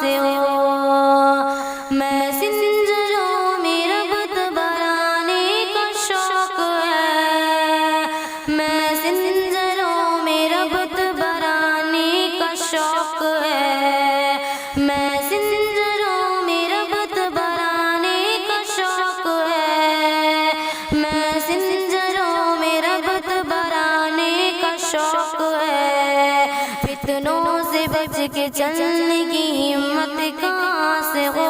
سے ہو میں سنجروں میں ربط برانے کا شوق ہے میں سنجروں میں ربط برانے کا شوق ہے میں سنجروں میں ربط برانے کا شوق ہے میں سنجروں میں ربط برانے کا شوق ہے فتنوں سے بچ کے چلنے کی ہمت کہاں سے ہو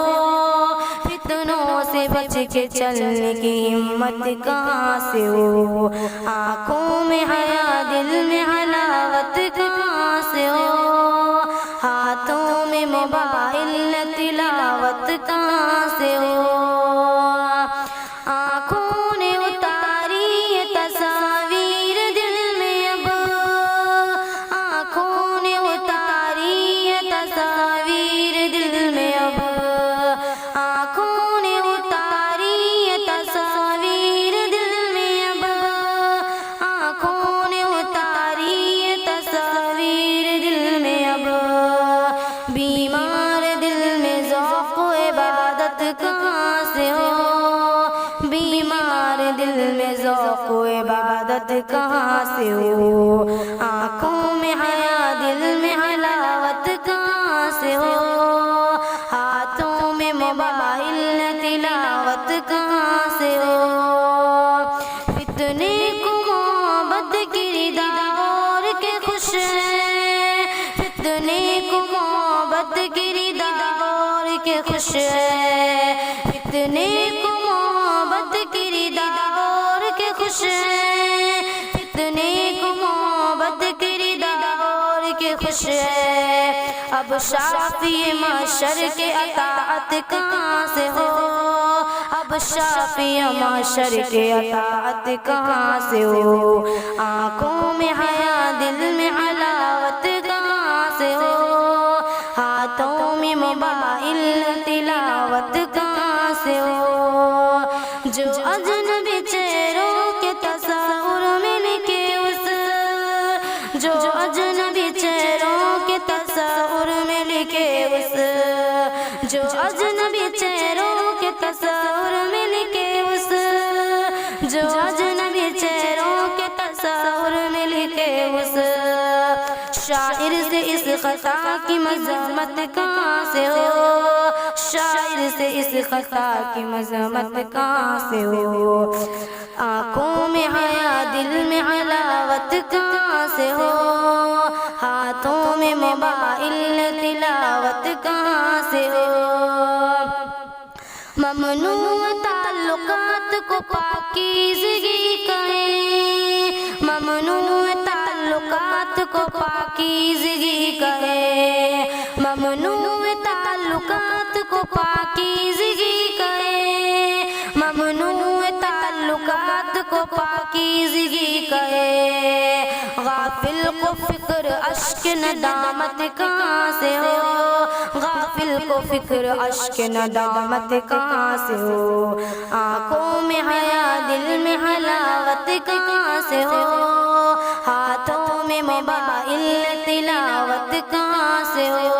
فتنوں سے بچ کے چلنے کی ہمت کہاں سے ہو آنکھوں میں حیا دل میں حلاوت کہاں سے ہو ہاتھوں میں موبائل تلاوت کہاں سے ہو آنکھوں نے اتاری یہ تصاویر دل میں اب آنکھوں نے اتاری یہ تصاویر دل میں اب آنکھوں نے اتاری یہ تصاویر دل میں اب آنکھوں نے اتاری یہ تصاویر دل میں اب بیمار دل میں ذوق و عبادت کہاں سے ہو بیمار دل میں ذوق و عبادت کہاں سے ہو آنکھوں میں حیا دل میں حلاوت کہاں سے ہو ہاتھوں میں موبائل تلاوت کہاں سے ہو فتنے کو محبت کی دور کے خوش ہے فتنے کو محبت کی دور کے خوش ہے فتنے کو محبت کی دور کے خوش ہے فتنے کو محبت کی دور کے خوش ہے اب شافی محشر کے اطاعت کہاں سے ہو اب شافی محشر کے اطاعت کہاں سے ہو آنکھوں میں حیا دل میں حلاوت کہاں سے ہو ہاتھوں میں موبائل تلاوت کہاں سے ہو جو اجنبی چہروں کے تصور میں لکھے اس جو اجنبی چہروں کے تصور میں لکھے اس جو اجنبی چہروں کے تصور میں لکھے اس جو اجنبی چہروں کے تصور میں لکھے اس شاعر سے اس خطا کی مذمت کہاں سے ہو شاعر سے اس خطا کی مذمت کہاں سے ہو آنکھوں میں حیا دل میں حلاوت کہاں سے ہو ہاتھوں میں موبائل تلاوت کہاں سے ہو ممنوع تعلقات کو پاکیزگی کہیں ممنوع تعلقات کو پاکیزگی کہیں ممنوع تعلقات کو پاکیزگی کہیں ممنوع تعلقات کو پاکیزگی کہیں غافل کو فکر اشک ندامت کہاں سے ہو غافل کو فکر اشک ندامت کہاں سے ہو آنکھوں میں حیا دل میں حلاوت کہاں سے ہو ہاتھوں میں موبائل تلاوت کہاں سے ہو